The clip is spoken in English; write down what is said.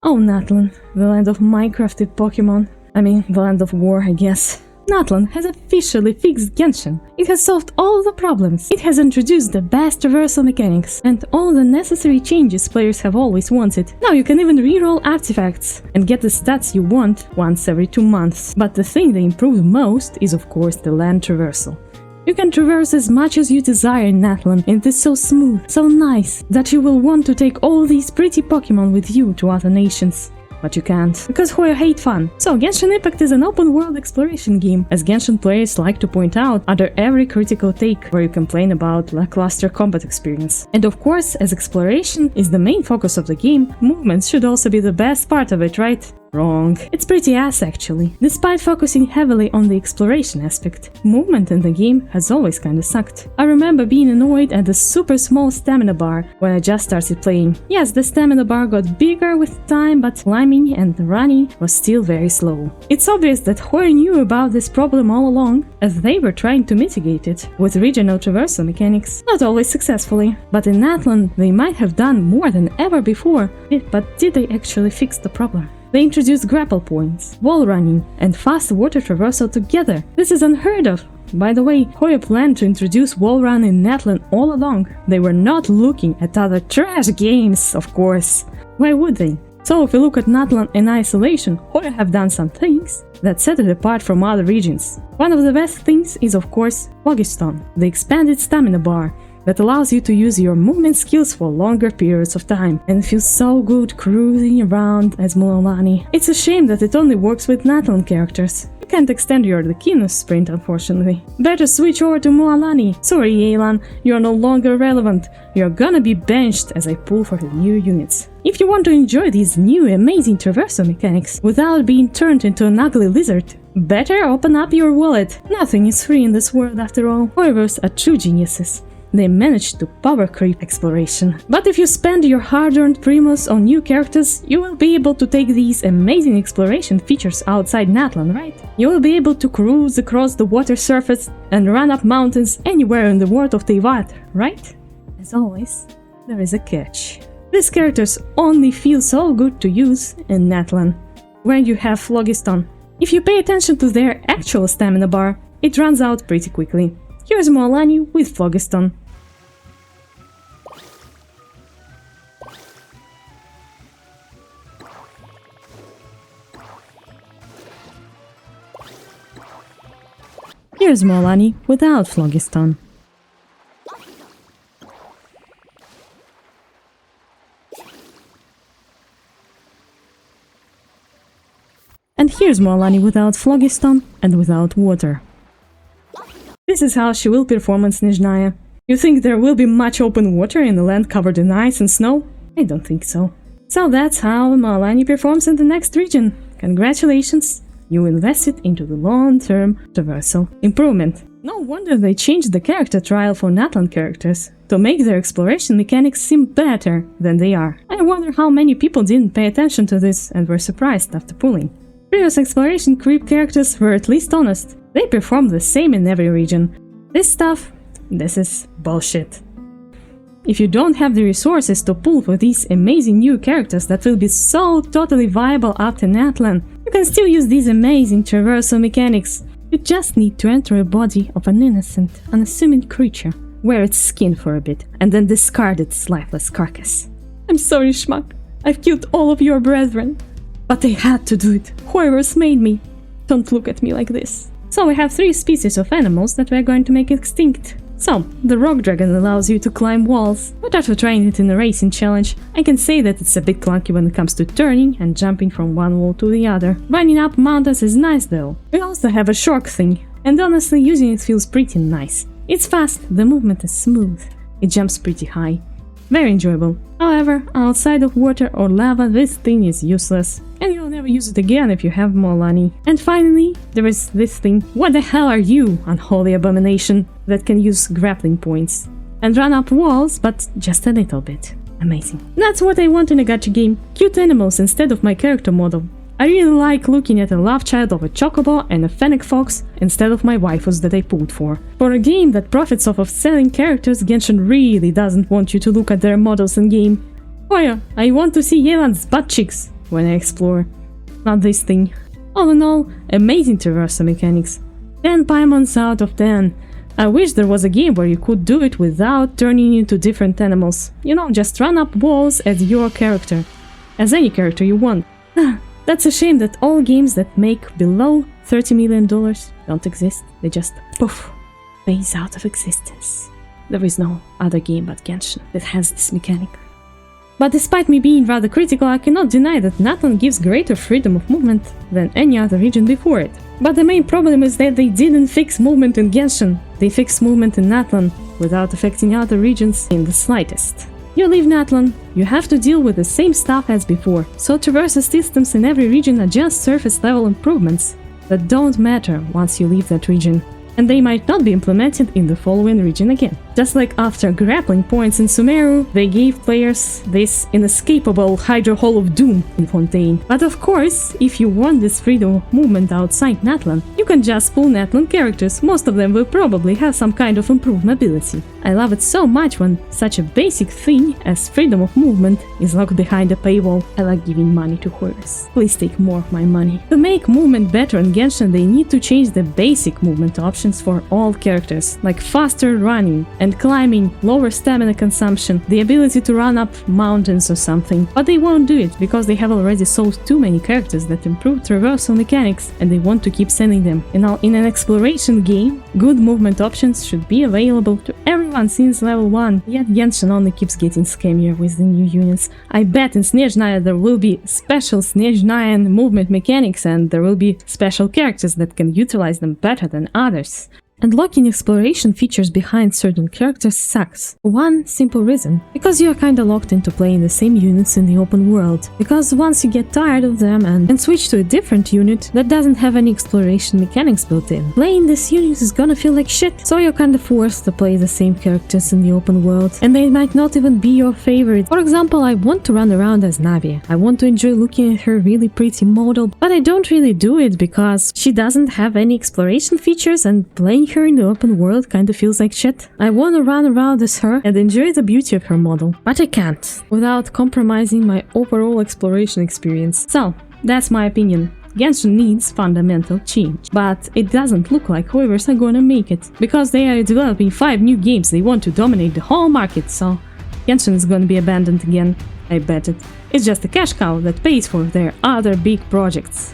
Oh, Natlan, the land of Minecrafted Pokemon. I mean, the land of war, I guess. Natlan has officially fixed Genshin. It has solved all the problems. It has introduced the best traversal mechanics and all the necessary changes players have always wanted. Now you can even reroll artifacts and get the stats you want once every 2 months. But the thing they improved most is of course the land traversal. You can traverse as much as you desire in Natlan, and it is so smooth, so nice, that you will want to take all these pretty Pokemon with you to other nations. But you can't, because Hoyo hate fun. So Genshin Impact is an open-world exploration game, as Genshin players like to point out under every critical take, where you complain about lackluster combat experience. And of course, as exploration is the main focus of the game, movements should also be the best part of it, right? Wrong. It's pretty ass actually. Despite focusing heavily on the exploration aspect, movement in the game has always kinda sucked. I remember being annoyed at the super small stamina bar when I just started playing. Yes, the stamina bar got bigger with time, but climbing and running was still very slow. It's obvious that Hoyo knew about this problem all along, as they were trying to mitigate it with regional traversal mechanics, not always successfully. But in Natlan, they might have done more than ever before, but did they actually fix the problem? They introduced grapple points, wall running, and fast water traversal together. This is unheard of. By the way, Hoyo planned to introduce wall run in Natlan all along. They were not looking at other trash games, of course. Why would they? So if you look at Natlan in isolation, Hoyo have done some things that set it apart from other regions. One of the best things is of course Phlogiston, the expanded stamina bar that allows you to use your movement skills for longer periods of time, and it feels so good cruising around as Mualani. It's a shame that it only works with Natlan characters. You can't extend your Lekinus sprint, unfortunately. Better switch over to Mualani. Sorry, Yelan, you're no longer relevant. You're gonna be benched as I pull for the new units. If you want to enjoy these new amazing traversal mechanics without being turned into an ugly lizard, better open up your wallet. Nothing is free in this world after all. Hoyovers are true geniuses. They managed to power creep exploration. But if you spend your hard-earned primos on new characters, you will be able to take these amazing exploration features outside Natlan, right? You will be able to cruise across the water surface and run up mountains anywhere in the world of Teyvat, right? As always, there is a catch. These characters only feel so good to use in Natlan, where you have Phlogiston. If you pay attention to their actual stamina bar, it runs out pretty quickly. Here's Mualani with Phlogiston. Here's Mualani without Phlogiston. And here's Mualani without Phlogiston and without water. This is how she will perform in Snezhnaya. You think there will be much open water in a land covered in ice and snow? I don't think so. So that's how Mualani performs in the next region. Congratulations! You invested into the long-term traversal improvement. No wonder they changed the character trial for Natlan characters to make their exploration mechanics seem better than they are. I wonder how many people didn't pay attention to this and were surprised after pulling. Previous exploration creep characters were at least honest. They perform the same in every region. This is bullshit. If you don't have the resources to pull for these amazing new characters that will be so totally viable after Natlan, you can still use these amazing traversal mechanics. You just need to enter a body of an innocent, unassuming creature, wear its skin for a bit, and then discard its lifeless carcass. I'm sorry, Schmuck. I've killed all of your brethren. But they had to do it. Whoever's made me. Don't look at me like this. So we have 3 species of animals that we're going to make extinct. So, the rock dragon allows you to climb walls, but after trying it in a racing challenge, I can say that it's a bit clunky when it comes to turning and jumping from one wall to the other. Running up mountains is nice though. We also have a shark thing, and honestly using it feels pretty nice. It's fast, the movement is smooth, it jumps pretty high. Very enjoyable. However, outside of water or lava, this thing is useless. And you'll never use it again if you have Mualani. And finally, there is this thing. What the hell are you, unholy abomination, that can use grappling points and run up walls, but just a little bit. Amazing. That's what I want in a gacha game. Cute animals instead of my character model. I really like looking at a love child of a chocobo and a fennec fox instead of my waifus that I pulled for. For a game that profits off of selling characters, Genshin really doesn't want you to look at their models in-game. Oh yeah, I want to see Yelan's butt cheeks. when I explore. Not this thing. All in all, amazing traversal mechanics. 10 Paimons out of 10. I wish there was a game where you could do it without turning into different animals. You know, just run up walls as your character. As any character you want. That's a shame that all games that make below $30 million don't exist. They just, poof, phase out of existence. There is no other game but Genshin that has this mechanic. But despite me being rather critical, I cannot deny that Natlan gives greater freedom of movement than any other region before it. But the main problem is that they didn't fix movement in Genshin. They fixed movement in Natlan without affecting other regions in the slightest. You leave Natlan, you have to deal with the same stuff as before, so traversal systems in every region are just surface level improvements that don't matter once you leave that region. And they might not be implemented in the following region again. Just like after grappling points in Sumeru, they gave players this inescapable Hydro Hall of Doom in Fontaine. But of course, if you want this freedom of movement outside Natlan, you can just pull Natlan characters, most of them will probably have some kind of improved mobility. I love it so much when such a basic thing as freedom of movement is locked behind a paywall. I like giving money to whores. Please take more of my money. To make movement better in Genshin, they need to change the basic movement options for all characters, like faster running and climbing, lower stamina consumption, the ability to run up mountains or something. But they won't do it because they have already sold too many characters that improve traversal mechanics and they want to keep selling them. And now in an exploration game, good movement options should be available to everyone since level 1, yet Genshin only keeps getting scammier with the new units. I bet in Snezhnaya there will be special Snezhnayan movement mechanics and there will be special characters that can utilize them better than others. And locking exploration features behind certain characters sucks. For one simple reason. Because you are kinda locked into playing the same units in the open world. Because once you get tired of them and switch to a different unit that doesn't have any exploration mechanics built in, playing this unit is gonna feel like shit. So you're kinda forced to play the same characters in the open world. And they might not even be your favorite. For example, I want to run around as Navi. I want to enjoy looking at her really pretty model, but I don't really do it because she doesn't have any exploration features and playing her in the open world kinda feels like shit. I wanna run around as her and enjoy the beauty of her model, but I can't, without compromising my overall exploration experience. So, that's my opinion. Genshin needs fundamental change, but it doesn't look like whoever's are gonna make it, because they are developing 5 new games. They want to dominate the whole market, so Genshin is gonna be abandoned again. I bet it. It's just a cash cow that pays for their other big projects.